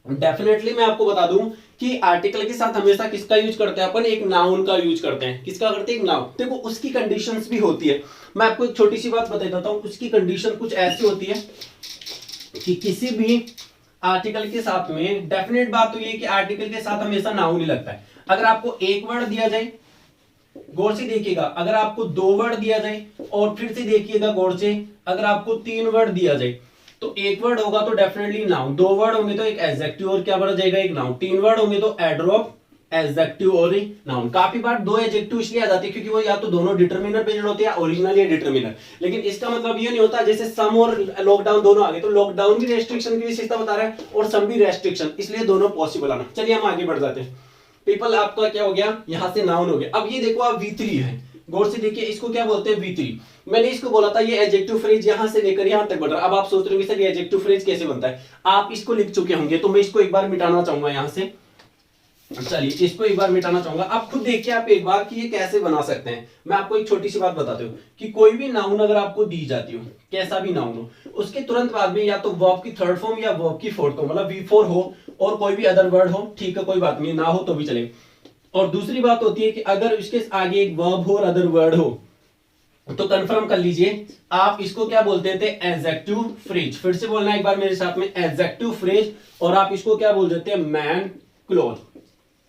डेफिनेटली मैं आपको बता दूं कि आर्टिकल के साथ हमेशा किसका यूज करते हैं अपन? एक नाउन का यूज करते हैं। किसका करते हैं? एक नाउन। देखो उसकी कंडीशंस भी होती है, मैं आपको एक छोटी सी बात बता देता हूं। उसकी कंडीशन कुछ ऐसी होती है कि किसी भी आर्टिकल के साथ में, डेफिनेट बात तो ये कि आर्टिकल के साथ हमेशा नाउन ही लगता है। अगर आपको एक वर्ड दिया जाए, गौर से देखिएगा, अगर आपको दो वर्ड दिया जाए, और फिर से देखिएगा गौर से, अगर आपको तीन वर्ड दिया जाए, तो एक वर्ड होगा तो डेफिनेटली नाउन, दो वर्ड होंगे तो एक एडजेक्टिव और क्या बन जाएगा? एक नाउन, तीन वर्ड होंगे तो एडवर्ब, एडजेक्टिव और नाउन। काफी बार दो एडजेक्टिव इसलिए आ जाते हैं क्योंकि वो या तो दोनों डिटरमिनर पे होते हैं, ओरिजिनल या डिटरमिनर। लेकिन इसका मतलब ये नहीं होता जैसे सम और लॉकडाउन दोनों आ गए, तो लॉकडाउन भी रेस्ट्रिक्शन की विशेषता बता रहा है और सम भी रेस्ट्रिक्शन, इसलिए दोनों पॉसिबल आना। चलिए हम आगे बढ़ जाते हैं। पीपल आपका क्या हो गया? यहां से नाउन हो गया। अब ये देखो आप V3 है, गौर से देखिए, इसको क्या बोलते हैं? V3। मैंने इसको बोला था ये एडजेक्टिव फ्रेज यहां से लेकर यहां तक बढ़ रहा है। अब आप सोच रहे होंगे सर ये एडजेक्टिव फ्रेज कैसे बनता है? आप इसको लिख चुके होंगे, तो मैं इसको एक बार मिटाना चाहूंगा यहां से। चलिए इसको एक बार मिटाना चाहूंगा। आप खुद देखिए आप एक बार कि ये कैसे बना सकते हैं। मैं आपको एक छोटी सी बात बताती हूँ कि कोई भी नाउन अगर आपको दी जाती हो, कैसा भी नाउन हो, उसके तुरंत बाद में या तो वर्ब की थर्ड फॉर्म या वर्ब की फोर्थ फॉर्म, मतलब V4 हो, और कोई भी अदर वर्ड हो, ठीक है कोई बात नहीं, ना हो तो भी चले। और दूसरी बात होती है कि अगर इसके आगे एक वर्ब हो और अदर वर्ड हो, तो कंफर्म कर लीजिए आप इसको क्या बोलते थे? Adjective phrase. फिर से बोलना एक बार मेरे साथ में, एडजेक्टिव फ्रेज। और आप इसको क्या बोल देते हैं? Man close.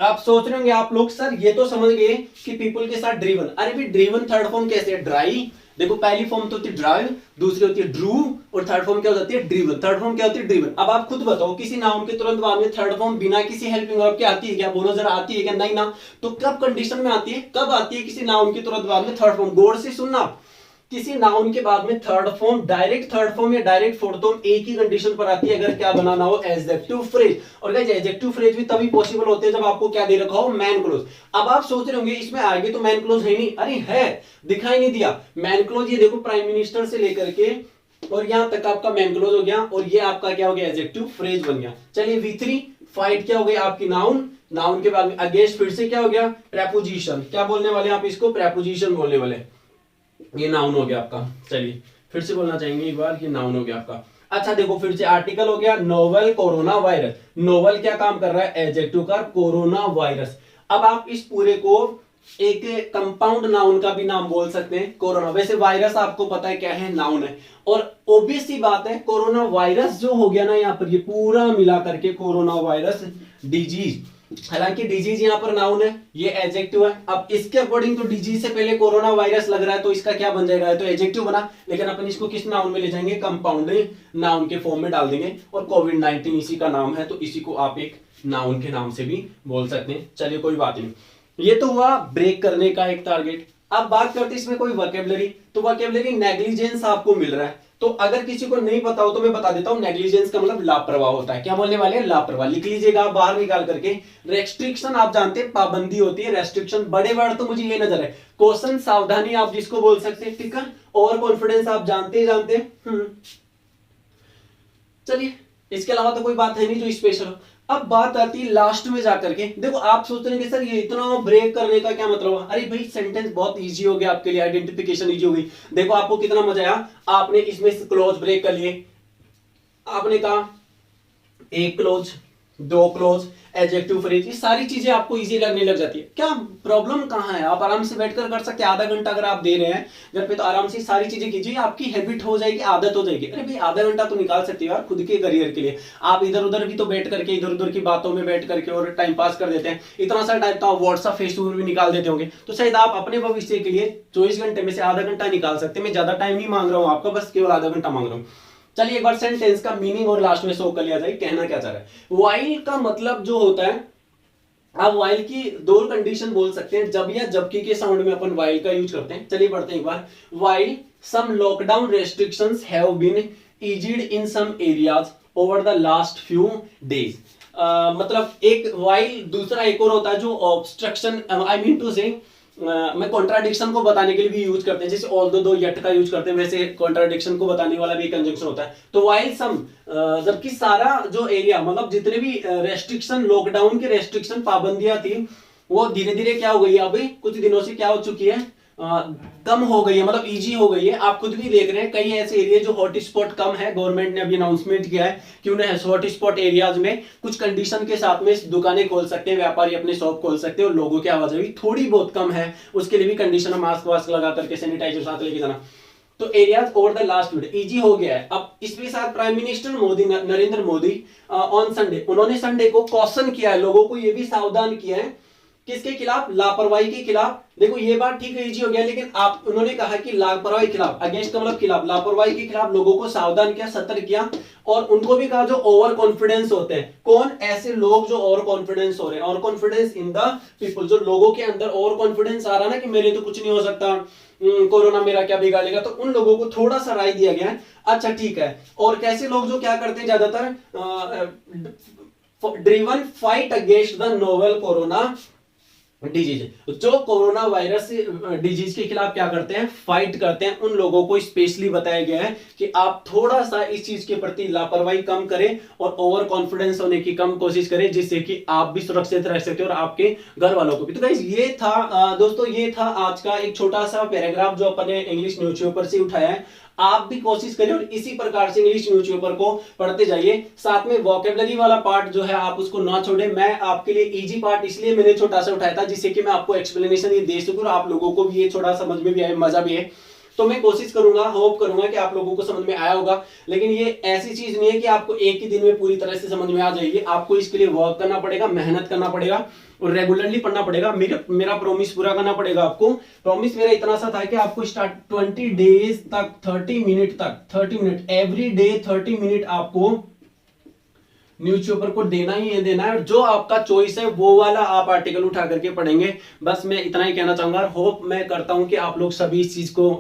आप सोच रहे होंगे आप लोग सर ये तो समझ गए कि पीपल के साथ ड्रिवन, अरे भी ड्रिवन थर्ड फॉर्म कैसे है? ड्राई। देखो पहली फॉर्म तो होती है ड्राइव, दूसरी होती है ड्रू, और थर्ड फॉर्म क्या हो जाती है? ड्रिवन। थर्ड फॉर्म क्या होती है? ड्रिवन। अब आप खुद बताओ किसी नाउन के तुरंत बाद में थर्ड फॉर्म बिना किसी हेल्पिंग वर्ब के आती है क्या? बोलो जरा, आती है क्या? नहीं ना। तो कब कंडीशन में आती है? कब आती है किसी नाउन के तुरंत बाद में थर्ड फॉर्म? गौर से सुनना, किसी नाउन के बाद में third form, direct third form या डायरेक्ट फोर्थ फॉर्म एक ही कंडीशन पर आती है, अगर क्या बनाना हो, एडजेक्टिव फ्रेज। और गाइस एडजेक्टिव फ्रेज भी तभी पॉसिबल होते हैं जब आपको क्या दे रखा हो, मैन क्लोज। अब आप सोच रहे होंगे इसमें आगे तो मैन क्लोज है नहीं, अरे है, दिखाई नहीं दिया मैन क्लोज। ये देखो प्राइम मिनिस्टर से लेकर के और यहां तक आपका मैन क्लोज हो गया, और ये आपका क्या हो गया, एडजेक्टिव फ्रेज बन गया। चलिए V3 फाइट क्या हो गई आपकी, नाउन। नाउन के बाद में अगेंस्ट फिर से क्या हो गया, प्रेपोजिशन। क्या बोलने वाले आप इसको, प्रेपोजिशन बोलने वाले। ये नाउन हो गया आपका। चलिए फिर से बोलना चाहेंगे एक बार, ये नाउन हो गया आपका। अच्छा देखो फिर से आर्टिकल हो गया, नोवेल कोरोना वायरस। नोवेल क्या काम कर रहा है, एडजेक्टिव का, कोरोना वायरस। अब आप इस पूरे को एक कंपाउंड नाउन का भी नाम बोल सकते हैं, कोरोना। वैसे वायरस आपको पता है क्या है, नाउन है। और ऑब्वियस सी बात है, कोरोना वायरस जो हो गया ना यहाँ पर, ये पूरा मिला करके कोरोना वायरस डिजीज। हालांकि डिजीज यहाँ पर नाउन है, ये एडजेक्टिव है। अब इसके अकॉर्डिंग तो डिजीज से पहले कोरोना वायरस लग रहा है, तो इसका क्या बन जाएगा, तो एडजेक्टिव बना। लेकिन अपन इसको किस नाउन में ले जाएंगे, कंपाउंड नाउन के फॉर्म में डाल देंगे। और कोविड-19 इसी का नाम है, तो इसी को आप एक नाउन के नाम से भी बोल सकते हैं। चलिए कोई बात नहीं, ये तो हुआ ब्रेक करने का एक टारगेट। अब बात करते हैं इसमें कोई वोकैबुलरी। तो वोकैबुलरी नेग्लिजेंस आपको मिल रहा है, तो अगर किसी को नहीं पता हो तो मैं बता देता हूं, नेग्लिजेंस का मतलब लापरवाह होता है। क्या बोलने वाले हैं, लापरवाह। लिख लीजिएगा आप बाहर निकाल करके। रेस्ट्रिक्शन आप जानते हैं, पाबंदी होती है, रेस्ट्रिक्शन। बड़े वर्ड तो मुझे ये नजर है, क्वेश्चन सावधानी आप जिसको बोल सकते हैं, ठीक है। ओवर कॉन्फिडेंस आप जानते हैं। चलिए इसके अलावा तो कोई बात है नहीं जो स्पेशल हो। अब बात आती है लास्ट में जाकर के, देखो आप सोच रहे हैं कि सर ये इतना ब्रेक करने का क्या मतलब है। अरे भाई सेंटेंस बहुत इजी हो गया आपके लिए, आइडेंटिफिकेशन इजी हो गई। देखो आपको कितना मजा आया, आपने इसमें क्लोज ब्रेक कर लिए। आपने कहा एक क्लोज, दो क्लोज, एडजेक्टिव फ्रेज, ये सारी चीजें आपको इजी लगने लग जाती है। क्या प्रॉब्लम कहां है, आप आराम से बैठकर कर सकते हैं। आधा घंटा अगर आप दे रहे हैं घर पे, तो आराम से सारी चीजें कीजिए, आपकी हैबिट हो जाएगी, आदत हो जाएगी। अरे भाई आधा घंटा तो निकाल सकते हो यार खुद के करियर के लिए। आप इधर उधर भी तो बैठ करके, इधर उधर की बातों में बैठ करके और टाइम पास कर देते हैं। इतना सा टाइम तो आप व्हाट्सएप फेसबुक भी निकाल देते होंगे, तो शायद आप अपने भविष्य के लिए 24 घंटे में से आधा घंटा निकाल सकते हैं। मैं ज्यादा टाइम नहीं मांग रहा हूँ आपका, बस केवल आधा घंटा मांग रहा हूँ। चलिए एक बार सेंटेंस का मीनिंग और लास्ट में शो कर लिया जाए, कहना क्या चाह रहा है। वाइल का मतलब जो होता है, आप वाइल की दो कंडीशन बोल सकते हैं, जब या जबकि के साउंड में अपन वाइल का यूज करते हैं। चलिए पढ़ते हैं एक बार। While some lockdown restrictions have been eased in some areas over the last few days. मतलब एक वाइल, दूसरा एक और होता है जो ऑब्स्ट्रक्शन, आई मीन टू से मैं कॉन्ट्राडिक्शन को बताने के लिए भी यूज करते हैं। जैसे ऑल्दो दो यट का यूज करते हैं, वैसे कॉन्ट्राडिक्शन को बताने वाला भी कंजंक्शन होता है। तो वाइल सम, जबकि सारा जो एरिया, मतलब जितने भी रेस्ट्रिक्शन, लॉकडाउन के रेस्ट्रिक्शन, पाबंदियां थी, वो धीरे धीरे क्या हो गई है, अभी कुछ दिनों से क्या हो चुकी है, कम हो गई है, मतलब इजी हो गई है। आप खुद भी देख रहे हैं कई ऐसे एरिया जो हॉटस्पॉट कम है, गवर्नमेंट ने अभी अनाउंसमेंट किया है कि उन्हें हॉटस्पॉट एरियाज में कुछ कंडीशन के साथ में दुकानें खोल सकते हैं, व्यापारी अपने शॉप खोल सकते हैं, और लोगों की आवाजाही थोड़ी बहुत कम है, उसके लिए भी कंडीशन है मास्क वास्क लगा करके, सैनिटाइजर साथ लेके जाना। तो areas over the last week easy हो गया है। अब इसके साथ prime minister Modi, Narendra Modi, on Sunday, उन्होंने संडे को क्वेश्चन किया है, लोगों को यह भी सावधान किया है, किसके खिलाफ, लापरवाही के खिलाफ। देखो ये बात ठीक है, इजी हो गया, लेकिन आप, उन्होंने कहा कि लापरवाही के खिलाफ, अगेंस्ट का मतलब खिलाफ, लापरवाही के खिलाफ लोगों को सावधान किया, सतर्क किया। और उनको भी कहा जो ओवर कॉन्फिडेंस होते हैं, कौन, ऐसे लोग जो ओवर कॉन्फिडेंस हो रहे हैं, over confidence in the people, जो लोगों के अंदर ओवर कॉन्फिडेंस आ रहा है ना कि मेरे तो कुछ नहीं हो सकता, कोरोना मेरा क्या बिगाड़ेगा, तो उन लोगों को थोड़ा सा राय दिया गया है। अच्छा ठीक है, और कैसे लोग जो क्या करते हैं ज्यादातर, driven fight against the novel corona disease, जो कोरोना वायरस डिजीज के खिलाफ क्या करते हैं, फाइट करते हैं, उन लोगों को स्पेशली बताया गया है कि आप थोड़ा सा इस चीज के प्रति लापरवाही कम करें और ओवर कॉन्फिडेंस होने की कम कोशिश करें, जिससे कि आप भी सुरक्षित रह सकते हो और आपके घर वालों को भी। तो गाइस ये था दोस्तों, ये था आज का एक छोटा सा पैराग्राफ जो अपने इंग्लिश न्यूज़पेपर से उठाया है। आप भी कोशिश करें और इसी प्रकार से इंग्लिश न्यूज़पेपर को पढ़ते जाइए। साथ में वोकैबुलरी वाला पार्ट जो है आप उसको ना छोड़ें। मैं आपके लिए इजी पार्ट इसलिए मैंने छोटा सा उठाया था, जिससे कि मैं आपको एक्सप्लेनेशन ये दे सकूं और आप लोगों को भी ये थोड़ा समझ में भी आए, मजा भी है। तो मैं कोशिश करूंगा, होप करूंगा कि आप लोगों को समझ में आया होगा। लेकिन ये ऐसी चीज नहीं है कि आपको एक ही दिन में पूरी तरह से समझ में आ जाएगी। आपको इसके लिए वर्क करना पड़ेगा, मेहनत करना पड़ेगा और रेगुलरली पढ़ना पड़ेगा। मेरा प्रॉमिस पूरा करना पड़ेगा आपको। प्रॉमिस मेरा इतना सा था कि आपको स्टार्ट 20 डेज तक 30 मिनट एवरी डे 30 मिनट आपको न्यूज़पेपर को देना ही है, देना है। और जो आपका चॉइस है वो वाला आप आर्टिकल उठा करके पढ़ेंगे। बस मैं इतना ही कहना चाहूंगा। होप मैं करता हूं कि आप लोग सभी इस चीज को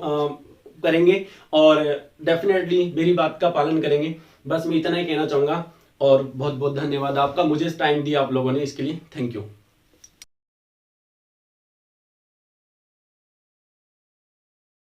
करेंगे और डेफिनेटली मेरी बात का पालन करेंगे। बस मैं इतना ही कहना चाहूंगा और बहुत बहुत धन्यवाद आपका, मुझे टाइम दिया आप लोगों ने, इसके लिए थैंक यू।